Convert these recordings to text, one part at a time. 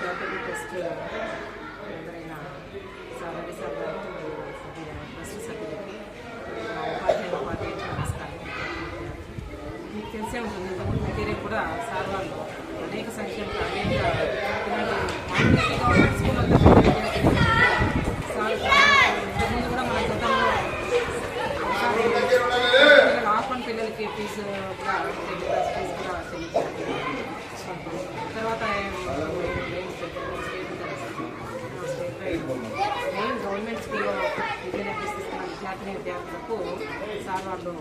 Charitable trust ఎవరైన సారథి sir గారికి మరియు ట్రస్ట్ సభ్యులకి ఉపాధ్యాయులు నమస్కారం. మీకు తెలిసే ఉంటుంది, ఇంతకుముందు మెటీరియల్ కూడా సార్ వాళ్ళు అనేక సంఖ్యలో అనేక గవర్నమెంట్ స్కూల్ అంతా సార్ ఇంతకుముందు కూడా మన గతంలో ఆర్ఫన్ పిల్లలకి ఫీజు కూడా ఫీజు కూడా చెల్లించారు. తర్వాత మెయిన్ గవర్నమెంట్ స్కూల్లో విద్యను అభ్యసిస్తున్న విద్యార్థులకు సార్ వాళ్ళు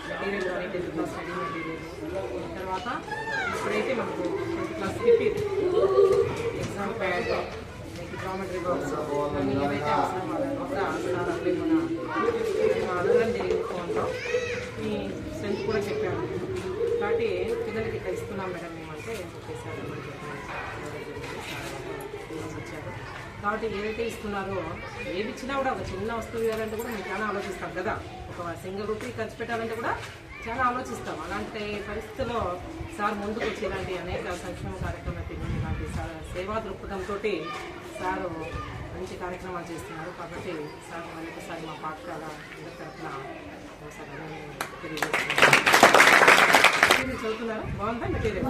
మెటీరియల్ కానీ 10th క్లాస్ స్టడీ మెటీరియల్, తర్వాత ఇప్పుడైతే మనకు 10th class repeat exam pad, geometry box అన్నీ ఏవైతే అవసరం వాళ్ళని కూడా సార్ అప్లై మన అడగడం జరిగింది ఫోన్లో. మీ స్ట్రెంత్ కూడా చెప్పాను కాబట్టి పిల్లలకి ఇట్లా ఇస్తున్నాం మేడం మేమంటే ఒకేసారి వచ్చారు. కాబట్టి ఏదైతే ఇస్తున్నారో ఏది ఇచ్చినా కూడా ఒక చిన్న వస్తువు ఇవ్వాలంటే కూడా మేము చాలా ఆలోచిస్తాం కదా. ఒక సింగిల్ రూపీ ఖర్చు పెట్టాలంటే కూడా చాలా ఆలోచిస్తాం. అలాంటి పరిస్థితుల్లో సార్ ముందుకు వచ్చి ఇలాంటి అనేక సంక్షేమ కార్యక్రమాలు ఇలాంటి సేవా దృక్పథంతో సారు మంచి కార్యక్రమాలు చేస్తున్నారు. కాబట్టి సార్ మరొకసారి మా పాఠశాల తరఫున చదువుతున్నారు. బాగుందా మెటీరియల్?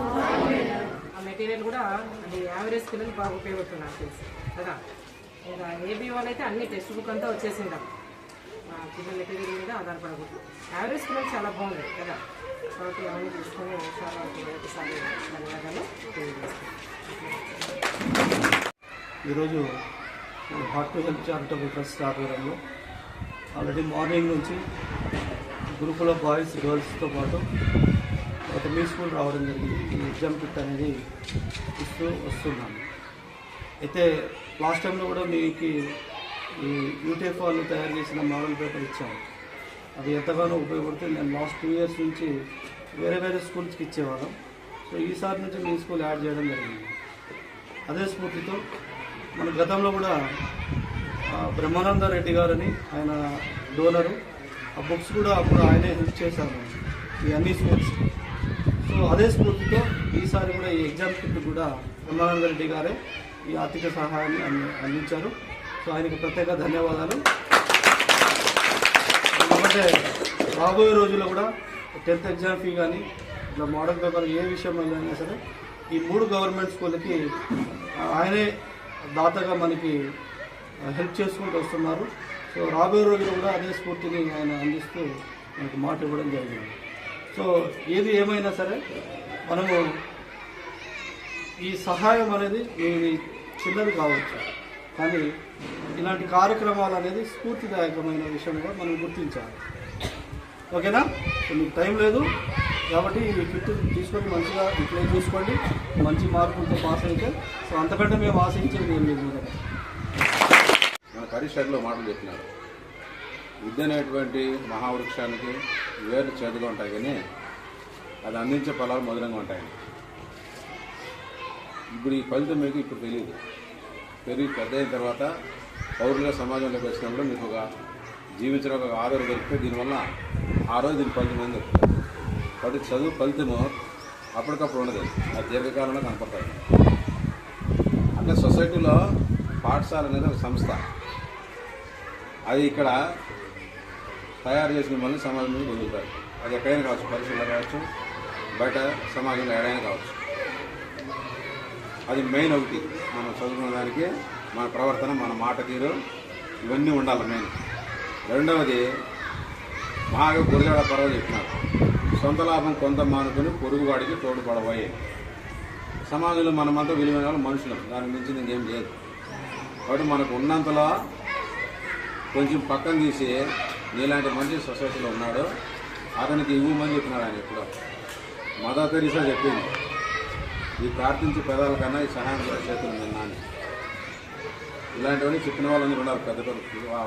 ఆ మెటీరియల్ కూడా అది యావరేజ్ పిల్లలు బాగా ఉపయోగపడుతున్నారు తెలుసు కదా. ఇంకా ఏబీ వాళ్ళైతే అన్ని టెక్స్ట్ బుక్ అంతా వచ్చేసిందాం, పిల్లల మెటీరియల్ మీద ఆధారపడకూడదు. యావరేజ్ పిల్లలు చాలా బాగుంది కదా. కాబట్టి అవన్నీ తీసుకొని చాలా ఒకసారి ధన్యవాదాలు తెలియజేస్తాను. ఈరోజు heart to help charitable trust ఆధ్వర్యంలో ఆల్రెడీ మార్నింగ్ నుంచి గురుకుల బాయ్స్ గర్ల్స్తో పాటు ఒక మీ స్కూల్ రావడం జరిగింది. ఈ ఎగ్జామ్ కిట్ అనేది ఇస్తూ వస్తున్నాను. అయితే లాస్ట్ టైంలో కూడా మీకు ఈ యూటీఎఫ్ వాళ్ళు తయారు చేసిన మోడల్ పేపర్ ఇచ్చాము. అది ఎంతగానో ఉపయోగపడుతుంది. నేను లాస్ట్ 2 years నుంచి వేరే వేరే స్కూల్స్కి ఇచ్చేవాళ్ళం. సో ఈసారి నుంచి మీ స్కూల్ యాడ్ చేయడం జరిగింది. అదే స్ఫూర్తితో మన గతంలో కూడా బ్రహ్మానంద రెడ్డి గారని ఆయన డోనరు, ఆ బుక్స్ కూడా అప్పుడు ఆయనే హెల్ప్ చేశారు ఈ అన్ని స్కూల్స్కి. సో అదే స్ఫూర్తితో ఈసారి కూడా ఈ ఎగ్జామ్ కిట్ కూడా బ్రహ్మానంద రెడ్డి గారే ఈ ఆర్థిక సహాయాన్ని అందించారు. సో ఆయనకు ప్రత్యేక ధన్యవాదాలు. ఎందుకంటే రాబోయే రోజుల్లో కూడా 10th ఎగ్జామ్ ఫీ కానీ ఇట్లా మోడల్ పేపర్ ఏ విషయం అయినా సరే ఈ 3 గవర్నమెంట్ స్కూళ్ళకి ఆయనే దాతగా మనకి హెల్ప్ చేసుకుంటూ వస్తున్నారు. సో రాబోయే రోజుల్లో కూడా అదే స్ఫూర్తిని ఆయన అందిస్తూ మనకు మాట ఇవ్వడం జరిగింది. సో ఏది ఏమైనా సరే మనము ఈ సహాయం అనేది ఇది చిన్నది కావచ్చు, కానీ ఇలాంటి కార్యక్రమాలు అనేది స్ఫూర్తిదాయకమైన విషయంగా మనం గుర్తించాలి. ఓకేనా? మీకు టైం లేదు కాబట్టి ఈ కిట్ తీసుకొని మంచిగా అప్లై చేసుకోండి. మంచి మార్కులతో పాస్ అయితే సో అంతకంటే మేము ఆశించేది ఏం లేదు. మన పరిషత్లో మాటలు చెప్పినారు, విద్య అనేటువంటి మహావృక్షానికి వేరు చేదుగా ఉంటాయి కానీ అది అందించే ఫలాలు మధురంగా ఉంటాయి. ఇప్పుడు ఈ ఫలితం మీకు ఇప్పుడు తెలియదు, పెరిగి పెద్ద అయిన తర్వాత పౌరులుగా సమాజంలోకి వచ్చినప్పుడు మీకు ఒక జీవించడం ఒక ఆధారం దొరికితే దీనివల్ల ఆ రోజు దీని ఫలితం ఏం దొరుకుతుంది. కాబట్టి చదువు ఫలితము అప్పటికప్పుడు ఉండదు, అది దీర్ఘకాలంలో కనపడుతుంది. అంటే సొసైటీలో పాఠశాల అనేది ఒక సంస్థ, అది ఇక్కడ తయారు చేసిన మిమ్మల్ని సమాజం మీద వదులుతారు. అది ఎక్కడైనా కావచ్చు, పరిశ్రమలో కావచ్చు, బయట సమాజంలో ఎక్కడైనా కావచ్చు. అది మెయిన్ ఒకటి, మనం చదువుకున్న దానికి మన ప్రవర్తన, మన మాట తీరు ఇవన్నీ ఉండాలి మెయిన్. రెండవది బాగా గురజాడ పర్వాలు చెప్పినారు, సొంత లాభం కొంత మానుకొని పొరుగువాడికి తోడుపడబోయే. సమాజంలో మనమంతా విలువైన వాళ్ళు మనుషులు, దానికి మించి ఇంకేం చేయదు. కాబట్టి మనకు ఉన్నంతలో కొంచెం పక్కన తీసి నీలాంటి మంచి సొసైటీలో ఉన్నాడు అతనికి ఇవ్వమని చెప్పినాడు ఆయన. ఎప్పుడో మదర్ తెరీసా చెప్పింది, ఈ ప్రార్థించే పెదాల కన్నా ఈ సహాయం చేతులు నిన్నాను. ఇలాంటివన్నీ చెప్పిన వాళ్ళందరూ ఉన్నారు పెద్ద పెద్ద,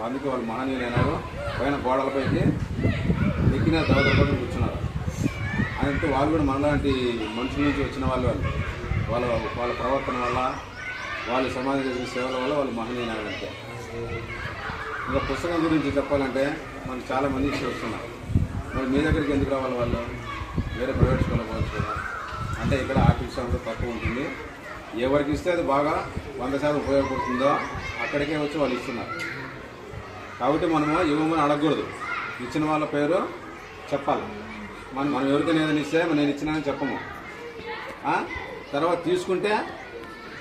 అందుకే వాళ్ళు మహనీయులైనారు. పైన గోడలపైకి ఎక్కిన దవదలపై కూర్చున్నారు. అంటే వాళ్ళు కూడా మనలాంటి మనుషుల నుంచి వచ్చిన వాళ్ళు వాళ్ళ ప్రవర్తన వల్ల, వాళ్ళు సమాజం చేసిన సేవల వల్ల వాళ్ళు మహనీయులైనారు. అంతే. ఇంకా పుస్తకం గురించి చెప్పాలంటే మనకు చాలామంది ఇచ్చి వస్తున్నారు. మరి మీ దగ్గరికి ఎందుకు రావాలి? వాళ్ళు వేరే ప్రైవేట్ స్కూల్లో పోవచ్చు కదా. అంటే ఇక్కడ ఆర్టిఫిషియల్ అంతా తక్కువ ఉంటుంది, ఎవరికి ఇస్తే అది బాగా 100% ఉపయోగపడుతుందో అక్కడికే వచ్చి వాళ్ళు ఇస్తున్నారు. కాబట్టి మనము ఇవ్వమని అడగకూడదు, ఇచ్చిన వాళ్ళ పేరు చెప్పాలి. మనం ఎవరికైనా ఏదైనా ఇస్తే నేను ఇచ్చినానని చెప్పము. తర్వాత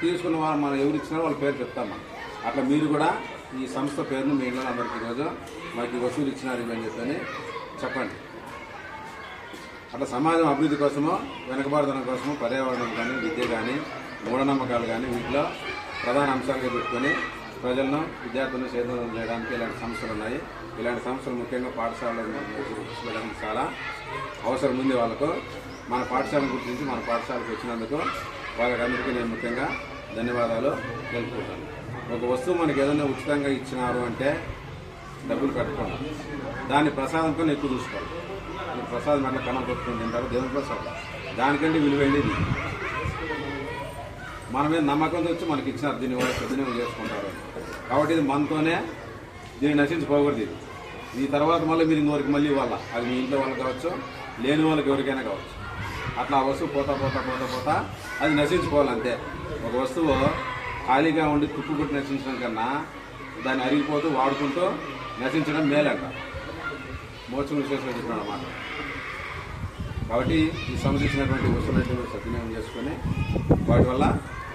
తీసుకున్న వాళ్ళు మనం ఎవరు ఇచ్చినారో వాళ్ళ పేరు చెప్తాం మనం. అట్లా మీరు కూడా ఈ సంస్థ పేరును మీ ఇళ్ళలో అందరికీ ఈరోజు మనకి వసూలు ఇచ్చినారు ఇవని చెప్పని చెప్పండి. అట్లా సమాజం అభివృద్ధి కోసము, వెనకబాటుదనం కోసము, పర్యావరణం కానీ, విద్య కానీ, మూఢనమ్మకాలు కానీ వీటిలో ప్రధాన అంశాలుగా పెట్టుకొని ప్రజలను, విద్యార్థులను చైతన్యం చేయడానికి ఇలాంటి సంస్థలు ఉన్నాయి. ఇలాంటి సంస్థలు ముఖ్యంగా పాఠశాలలో తీసుకోవడానికి చాలా అవసరం ఉంది. వాళ్ళకు మన పాఠశాలను గుర్తించి మన పాఠశాలకు వచ్చినందుకు వాళ్ళకందరికీ నేను ముఖ్యంగా ధన్యవాదాలు తెలుపుకుంటాను. ఒక వస్తువు మనకి ఏదైనా ఉచితంగా ఇచ్చినారు అంటే డబ్బులు కట్టుకోండి, దాన్ని ప్రసాదంతో ఎక్కువ చూసుకోవాలి. మీరు ప్రసాదం ఎట్లా కన్నం పెట్టుకుని తింటారు, దేవుని ప్రసాదం దానికంటే విలువైనది. మన మీద నమ్మకంతో వచ్చి మనకి ఇచ్చినారు, దీన్ని వాళ్ళు సద్వినియోగం చేసుకుంటారు. కాబట్టి ఇది మనతోనే దీన్ని నశించిపోకూడదు. ఈ తర్వాత మళ్ళీ మీరు ఇంకొకరికి మళ్ళీ ఇవ్వాలా, అది మీ ఇంట్లో వాళ్ళకి కావచ్చు, లేని వాళ్ళకి ఎవరికైనా కావచ్చు. అట్లా ఆ వస్తువు పోతా అది నశించుకోవాలంతే. ఒక వస్తువు ఖాళీగా ఉండి తుప్పుకుంటూ నశించడం కన్నా దాన్ని అరిగిపోతూ వాడుకుంటూ నశించడం మేలంట మోక్షం విశేషంగా చెప్పినాడు అన్నమాట. కాబట్టి ఈ సంబంధించినటువంటి వస్తువులైతే మీరు సద్వినియోగం చేసుకొని వాటి వల్ల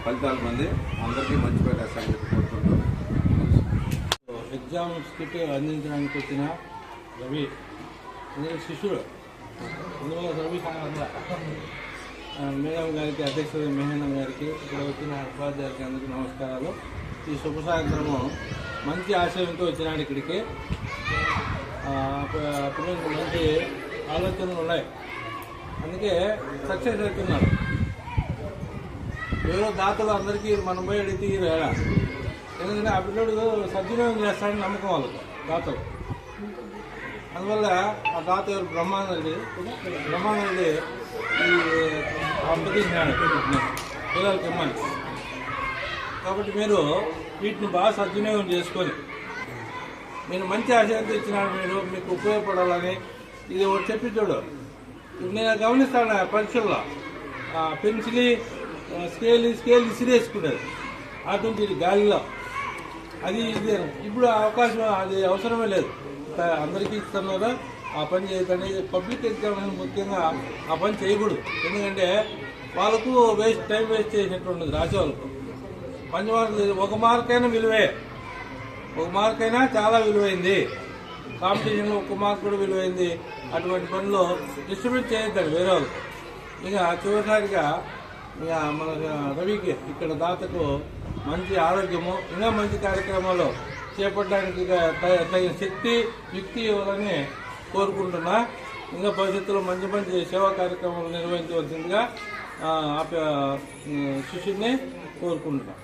ఫలితాలు పొంది అందరికీ మంచి పేరు వేస్తారని చెప్పి కోరుకుంటూ ఎగ్జామ్స్ కిట్ అందించడానికి వచ్చిన రవి శిష్యుడు ఇందులో రవి మేడం గారికి, అధ్యక్షుడు మేహనం గారికి, ఇక్కడ వచ్చిన ఉపాధ్యాయులకి అందరికీ నమస్కారాలు. ఈ శుభ సాయంత్రము మంచి ఆశయంతో వచ్చినాడు ఇక్కడికి. పిల్లలకు మంచి ఆలోచనలు ఉన్నాయి, అందుకే సక్సెస్ అవుతున్నారు. ఏదో దాతలు అందరికీ మనం పోయి అడిగితే వేళ, ఎందుకంటే ఆ పిల్లడు సద్వినియోగం చేస్తాడని నమ్మకం వాళ్ళకు దాతలు. అందువల్ల ఆ దాత బ్రహ్మానందరెడ్డి ఈ అప్పగించినాడు పిల్లలకి ఇమ్మని. కాబట్టి మీరు వీటిని బాగా సద్వినియోగం చేసుకొని, నేను మంచి ఆశయంతో ఇచ్చినాడు, మీరు మీకు ఉపయోగపడాలని. ఇది ఒకటి చెప్పి చూడు, నేను గమనిస్తాను పరీక్షల్లో పెన్సిల్ స్కేల్ ఇసిరేసుకునేది అటువంటి గాలిలో, అది ఇది ఇప్పుడు అవకాశం అది అవసరమే లేదు, అందరికీ ఇస్తున్నారు. ఆ పని చేయకండి. పబ్లిక్ ఎగ్జామినేషన్ ముఖ్యంగా ఆ పని చేయకూడదు, ఎందుకంటే వాళ్ళకు టైం వేస్ట్ చేసినట్టు ఉండదు. రాసే వాళ్ళకు 5 మార్కులు, 1 మార్కైనా విలువే, 1 మార్కైనా చాలా విలువైంది. కాంపిటీషన్లో 1 మార్క్ కూడా విలువైంది. అటువంటి పనులు డిస్ట్రిబ్యూట్ చేయొద్దండి వేరే వాళ్ళు. ఇక చివరిసారిగా ఇక మన రవికి ఇక్కడ దాతకు మంచి ఆరోగ్యము, ఇంకా మంచి కార్యక్రమాలు చేపట్టడానికి తగిన శక్తి, యుక్తి ఇవ్వాలని కోరుకుంటున్నా. ఇంకా భవిష్యత్తులో మంచి సేవా కార్యక్రమాలు నిర్వహించవలసిందిగా శిష్యుడిని కోరుకుంటున్నా.